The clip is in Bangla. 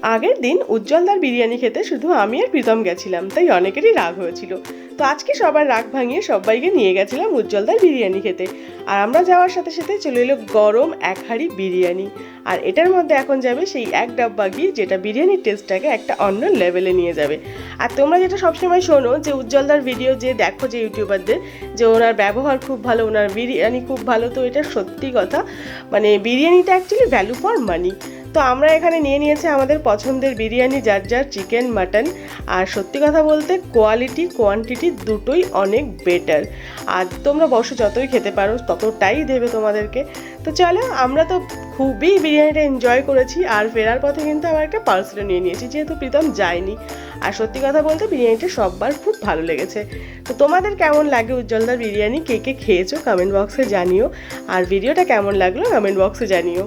আগের দিন উজ্জ্বলদার বিরিয়ানি খেতে শুধু আমি আর প্রীতম গেছিলাম, তাই অনেকেরই রাগ হয়েছিল। তো আজকে সবার রাগ ভাঙিয়ে সবাইকে নিয়ে গেছিলাম উজ্জ্বলদার বিরিয়ানি খেতে। আর আমরা যাওয়ার সাথে সাথে চলে এলো গরম এক হাঁড়ি বিরিয়ানি। আর এটার মধ্যে এখন যাবে সেই এক ডাব্বা ঘি, যেটা বিরিয়ানির টেস্টটাকে একটা অন্য লেভেলে নিয়ে যাবে। আর তোমরা যেটা সবসময় শোনো যে উজ্জ্বলদার ভিডিও যে দেখো যে ইউটিউবারদের, যে ওনার ব্যবহার খুব ভালো, ওনার বিরিয়ানি খুব ভালো, তো এটা সত্যি কথা। মানে বিরিয়ানিটা অ্যাকচুয়ালি ভ্যালু ফর মানি। তো আমরা এখানে নিয়ে নিয়েছি আমাদের পছন্দের বিরিয়ানি, যার যার চিকেন মাটন। আর সত্যি কথা বলতে কোয়ালিটি কোয়ান্টিটি দুটোই অনেক বেটার। আর তোমরা বসে যতই খেতে পারো ততটাই দেবে তোমাদেরকে। তো চলো, আমরা তো খুবই বিরিয়ানিটা এনজয় করেছি। আর ফেরার পথে কিন্তু আমার একটা পার্সেলও নিয়ে নিয়েছি, যেহেতু প্রীতম যায়নি। আর সত্যি কথা বলতে বিরিয়ানিটা সবার খুব ভালো লেগেছে। তো তোমাদের কেমন লাগে উজ্জ্বলদার বিরিয়ানি, কে কে খেয়েছো কমেন্ট বক্সে জানিও। আর ভিডিওটা কেমন লাগলো কমেন্ট বক্সে জানিও।